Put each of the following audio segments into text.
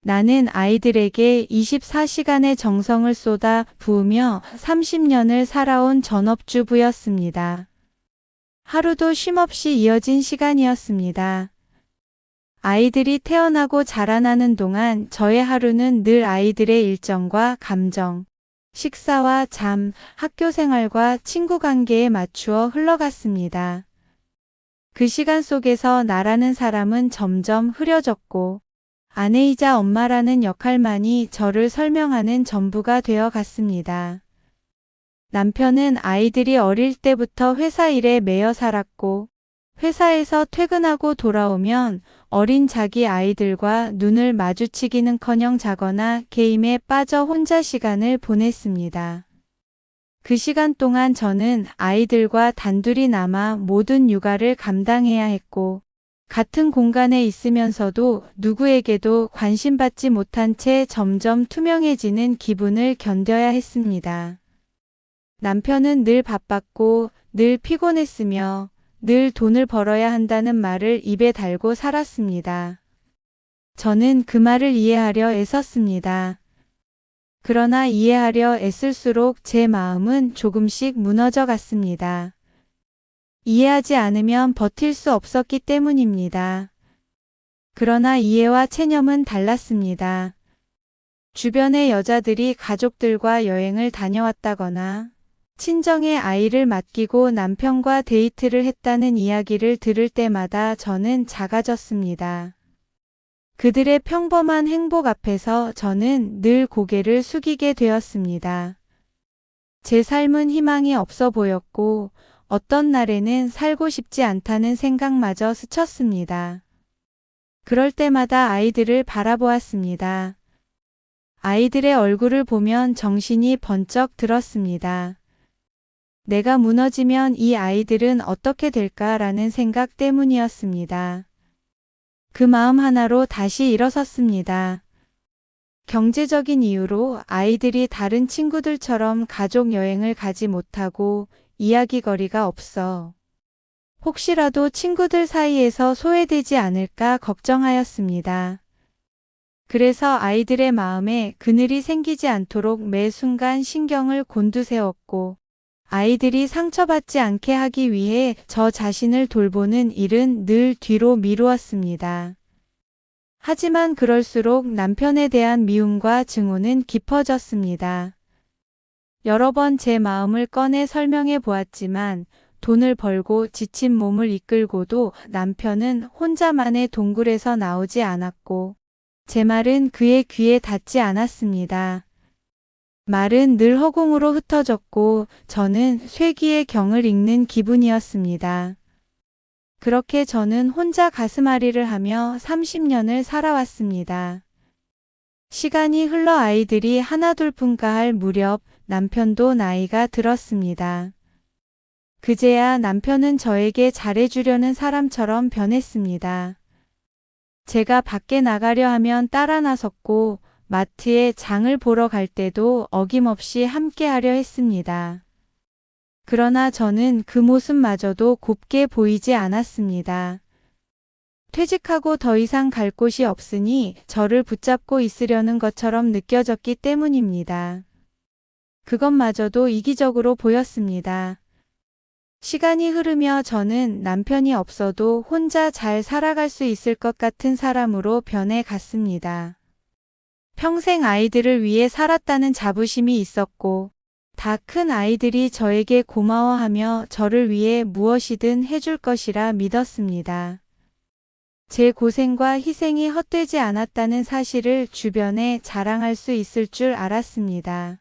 나는 아이들에게 24시간의 정성을 쏟아 부으며 30년을 살아온 전업주부였습니다. 하루도 쉼없이 이어진 시간이었습니다. 아이들이 태어나고 자라나는 동안 저의 하루는 늘 아이들의 일정과 감정, 식사와 잠, 학교 생활과 친구 관계에 맞추어 흘러갔습니다. 그 시간 속에서 나라는 사람은 점점 흐려졌고 아내이자 엄마라는 역할만이 저를 설명하는 전부가 되어 갔습니다. 남편은 아이들이 어릴 때부터 회사 일에 매여 살았고 회사에서 퇴근하고 돌아오면 어린 자기 아이들과 눈을 마주치기는커녕 자거나 게임에 빠져 혼자 시간을 보냈습니다. 그 시간 동안 저는 아이들과 단둘이 남아 모든 육아를 감당해야 했고 같은 공간에 있으면서도 누구에게도 관심받지 못한 채 점점 투명해지는 기분을 견뎌야 했습니다. 남편은 늘 바빴고 늘 피곤했으며 늘 돈을 벌어야 한다는 말을 입에 달고 살았습니다. 저는 그 말을 이해하려 애썼습니다. 그러나 이해하려 애쓸수록 제 마음은 조금씩 무너져 갔습니다. 이해하지 않으면 버틸 수 없었기 때문입니다. 그러나 이해와 체념은 달랐습니다. 주변의 여자들이 가족들과 여행을 다녀왔다거나 친정에 아이를 맡기고 남편과 데이트를 했다는 이야기를 들을 때마다 저는 작아졌습니다. 그들의 평범한 행복 앞에서 저는 늘 고개를 숙이게 되었습니다. 제 삶은 희망이 없어 보였고 어떤 날에는 살고 싶지 않다는 생각마저 스쳤습니다. 그럴 때마다 아이들을 바라보았습니다. 아이들의 얼굴을 보면 정신이 번쩍 들었습니다. 내가 무너지면 이 아이들은 어떻게 될까라는 생각 때문이었습니다. 그 마음 하나로 다시 일어섰습니다. 경제적인 이유로 아이들이 다른 친구들처럼 가족 여행을 가지 못하고 이야기거리가 없어 혹시라도 친구들 사이에서 소외되지 않을까 걱정하였습니다. 그래서 아이들의 마음에 그늘이 생기지 않도록 매 순간 신경을 곤두세웠고 아이들이 상처받지 않게 하기 위해 저 자신을 돌보는 일은 늘 뒤로 미루었습니다. 하지만 그럴수록 남편에 대한 미움과 증오는 깊어졌습니다. 여러 번 제 마음을 꺼내 설명해 보았지만 돈을 벌고 지친 몸을 이끌고도 남편은 혼자만의 동굴에서 나오지 않았고 제 말은 그의 귀에 닿지 않았습니다. 말은 늘 허공으로 흩어졌고 저는 쇠기의 경을 읽는 기분이었습니다. 그렇게 저는 혼자 가슴앓이를 하며 30년을 살아왔습니다. 시간이 흘러 아이들이 하나둘 분가할 무렵 남편도 나이가 들었습니다. 그제야 남편은 저에게 잘해주려는 사람처럼 변했습니다. 제가 밖에 나가려 하면 따라 나섰고 마트에 장을 보러 갈 때도 어김없이 함께하려 했습니다. 그러나 저는 그 모습마저도 곱게 보이지 않았습니다. 퇴직하고 더 이상 갈 곳이 없으니 저를 붙잡고 있으려는 것처럼 느껴졌기 때문입니다. 그것마저도 이기적으로 보였습니다. 시간이 흐르며 저는 남편이 없어도 혼자 잘 살아갈 수 있을 것 같은 사람으로 변해갔습니다. 평생 아이들을 위해 살았다는 자부심이 있었고 다 큰 아이들이 저에게 고마워하며 저를 위해 무엇이든 해줄 것이라 믿었습니다. 제 고생과 희생이 헛되지 않았다는 사실을 주변에 자랑할 수 있을 줄 알았습니다.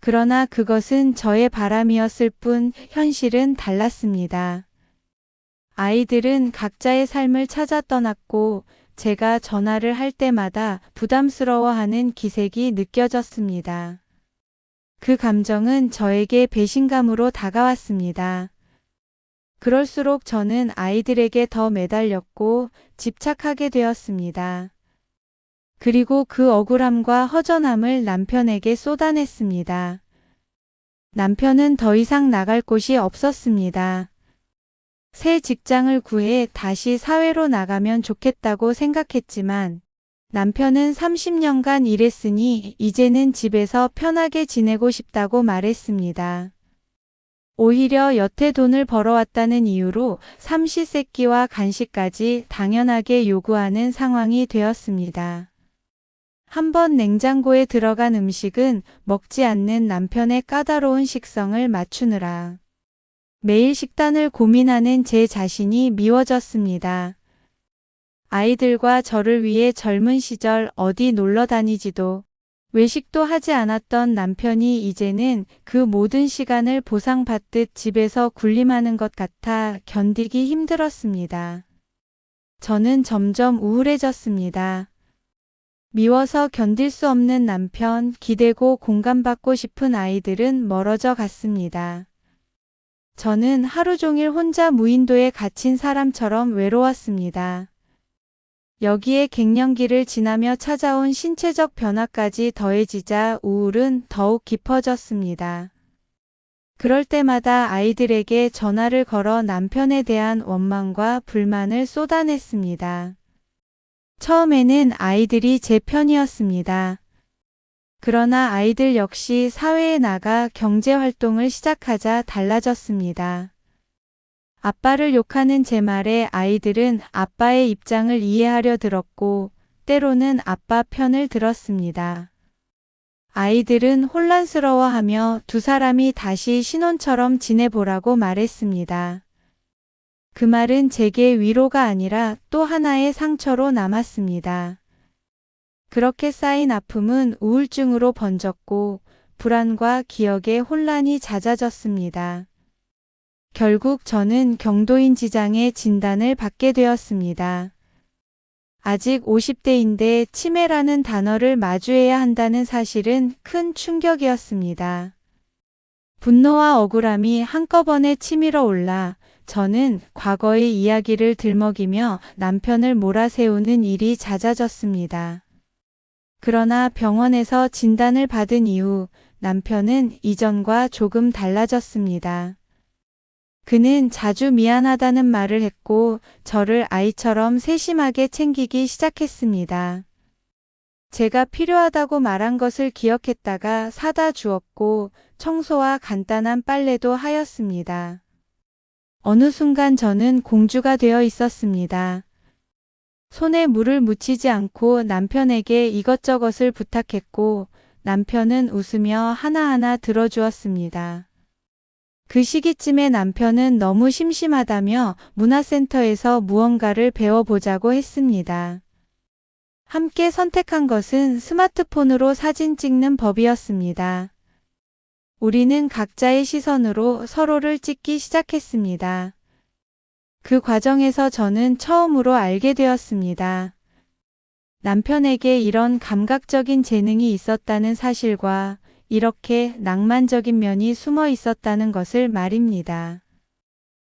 그러나 그것은 저의 바람이었을 뿐 현실은 달랐습니다. 아이들은 각자의 삶을 찾아 떠났고 제가 전화를 할 때마다 부담스러워하는 기색이 느껴졌습니다. 그 감정은 저에게 배신감으로 다가왔습니다. 그럴수록 저는 아이들에게 더 매달렸고 집착하게 되었습니다. 그리고 그 억울함과 허전함을 남편에게 쏟아냈습니다. 남편은 더 이상 나갈 곳이 없었습니다. 새 직장을 구해 다시 사회로 나가면 좋겠다고 생각했지만 남편은 30년간 일했으니 이제는 집에서 편하게 지내고 싶다고 말했습니다. 오히려 여태 돈을 벌어왔다는 이유로 삼시세끼와 간식까지 당연하게 요구하는 상황이 되었습니다. 한번 냉장고에 들어간 음식은 먹지 않는 남편의 까다로운 식성을 맞추느라 매일 식단을 고민하는 제 자신이 미워졌습니다. 아이들과 저를 위해 젊은 시절 어디 놀러 다니지도 외식도 하지 않았던 남편이 이제는 그 모든 시간을 보상받듯 집에서 군림하는 것 같아 견디기 힘들었습니다. 저는 점점 우울해졌습니다. 미워서 견딜 수 없는 남편, 기대고 공감받고 싶은 아이들은 멀어져 갔습니다. 저는 하루 종일 혼자 무인도에 갇힌 사람처럼 외로웠습니다. 여기에 갱년기를 지나며 찾아온 신체적 변화까지 더해지자 우울은 더욱 깊어졌습니다. 그럴 때마다 아이들에게 전화를 걸어 남편에 대한 원망과 불만을 쏟아냈습니다. 처음에는 아이들이 제 편이었습니다. 그러나 아이들 역시 사회에 나가 경제활동을 시작하자 달라졌습니다. 아빠를 욕하는 제 말에 아이들은 아빠의 입장을 이해하려 들었고 때로는 아빠 편을 들었습니다. 아이들은 혼란스러워하며 두 사람이 다시 신혼처럼 지내보라고 말했습니다. 그 말은 제게 위로가 아니라 또 하나의 상처로 남았습니다. 그렇게 쌓인 아픔은 우울증으로 번졌고 불안과 기억의 혼란이 잦아졌습니다. 결국 저는 경도인 지장의 진단을 받게 되었습니다. 아직 50대인데 치매라는 단어를 마주해야 한다는 사실은 큰 충격이었습니다. 분노와 억울함이 한꺼번에 치밀어 올라 저는 과거의 이야기를 들먹이며 남편을 몰아세우는 일이 잦아졌습니다. 그러나 병원에서 진단을 받은 이후 남편은 이전과 조금 달라졌습니다. 그는 자주 미안하다는 말을 했고 저를 아이처럼 세심하게 챙기기 시작했습니다. 제가 필요하다고 말한 것을 기억했다가 사다 주었고 청소와 간단한 빨래도 하였습니다. 어느 순간 저는 공주가 되어 있었습니다. 손에 물을 묻히지 않고 남편에게 이것저것을 부탁했고 남편은 웃으며 하나하나 들어주었습니다. 그 시기쯤에 남편은 너무 심심하다며 문화센터에서 무언가를 배워보자고 했습니다. 함께 선택한 것은 스마트폰으로 사진 찍는 법이었습니다. 우리는 각자의 시선으로 서로를 찍기 시작했습니다. 그 과정에서 저는 처음으로 알게 되었습니다. 남편에게 이런 감각적인 재능이 있었다는 사실과 이렇게 낭만적인 면이 숨어 있었다는 것을 말입니다.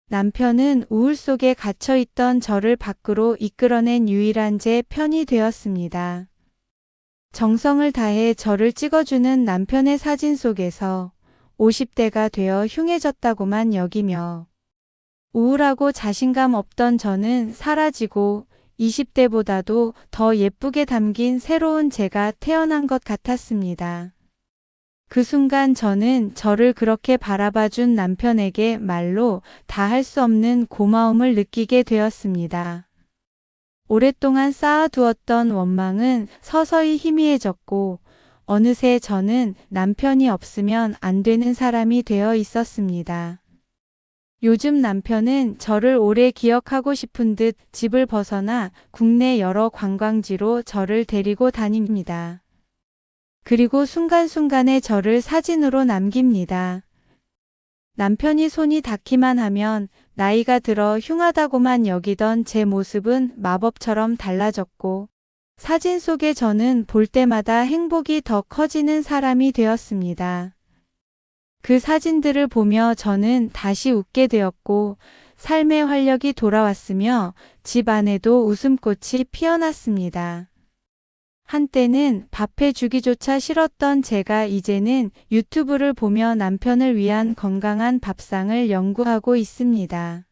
남편은 우울 속에 갇혀 있던 저를 밖으로 이끌어낸 유일한 제 편이 되었습니다. 정성을 다해 저를 찍어주는 남편의 사진 속에서 50대가 되어 흉해졌다고만 여기며 우울하고 자신감 없던 저는 사라지고 20대보다도 더 예쁘게 담긴 새로운 제가 태어난 것 같았습니다. 그 순간 저는 저를 그렇게 바라봐준 남편에게 말로 다 할 수 없는 고마움을 느끼게 되었습니다. 오랫동안 쌓아두었던 원망은 서서히 희미해졌고 어느새 저는 남편이 없으면 안 되는 사람이 되어 있었습니다. 요즘 남편은 저를 오래 기억하고 싶은 듯 집을 벗어나 국내 여러 관광지로 저를 데리고 다닙니다. 그리고 순간순간에 저를 사진으로 남깁니다. 남편이 손이 닿기만 하면 나이가 들어 흉하다고만 여기던 제 모습은 마법처럼 달라졌고 사진 속의 저는 볼 때마다 행복이 더 커지는 사람이 되었습니다. 그 사진들을 보며 저는 다시 웃게 되었고 삶의 활력이 돌아왔으며 집 안에도 웃음꽃이 피어났습니다. 한때는 밥해 주기조차 싫었던 제가 이제는 유튜브를 보며 남편을 위한 건강한 밥상을 연구하고 있습니다.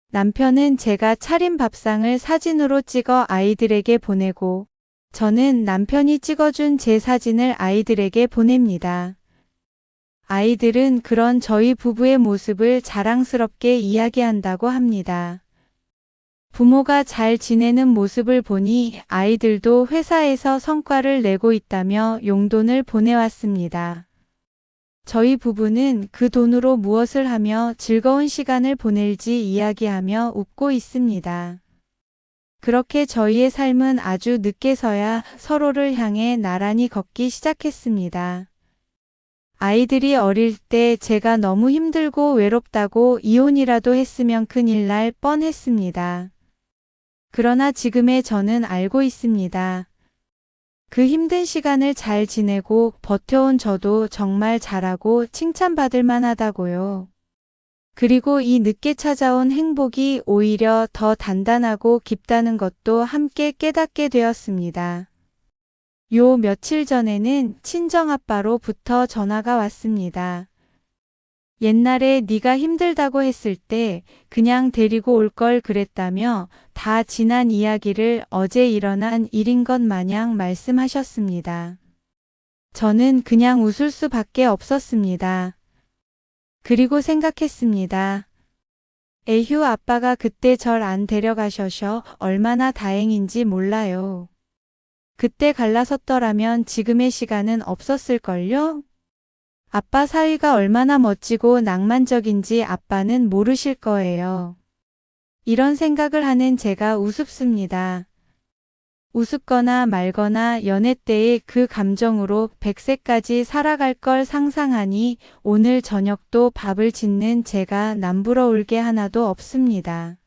남편은 제가 차린 밥상을 사진으로 찍어 아이들에게 보내고 저는 남편이 찍어준 제 사진을 아이들에게 보냅니다. 아이들은 그런 저희 부부의 모습을 자랑스럽게 이야기한다고 합니다. 부모가 잘 지내는 모습을 보니 아이들도 회사에서 성과를 내고 있다며 용돈을 보내왔습니다. 저희 부부는 그 돈으로 무엇을 하며 즐거운 시간을 보낼지 이야기하며 웃고 있습니다. 그렇게 저희의 삶은 아주 늦게서야 서로를 향해 나란히 걷기 시작했습니다. 아이들이 어릴 때 제가 너무 힘들고 외롭다고 이혼이라도 했으면 큰일 날 뻔했습니다. 그러나 지금의 저는 알고 있습니다. 그 힘든 시간을 잘 지내고 버텨온 저도 정말 잘하고 칭찬받을 만하다고요. 그리고 이 늦게 찾아온 행복이 오히려 더 단단하고 깊다는 것도 함께 깨닫게 되었습니다. 요 며칠 전에는 친정아빠로부터 전화가 왔습니다. 옛날에 네가 힘들다고 했을 때 그냥 데리고 올 걸 그랬다며 다 지난 이야기를 어제 일어난 일인 것 마냥 말씀하셨습니다. 저는 그냥 웃을 수밖에 없었습니다. 그리고 생각했습니다. 에휴, 아빠가 그때 절 안 데려가셔서 얼마나 다행인지 몰라요. 그때 갈라섰더라면 지금의 시간은 없었을걸요? 아빠 사위가 얼마나 멋지고 낭만적인지 아빠는 모르실 거예요. 이런 생각을 하는 제가 우습습니다. 우습거나 말거나 연애 때의 그 감정으로 100세까지 살아갈 걸 상상하니 오늘 저녁도 밥을 짓는 제가 남부러울 게 하나도 없습니다.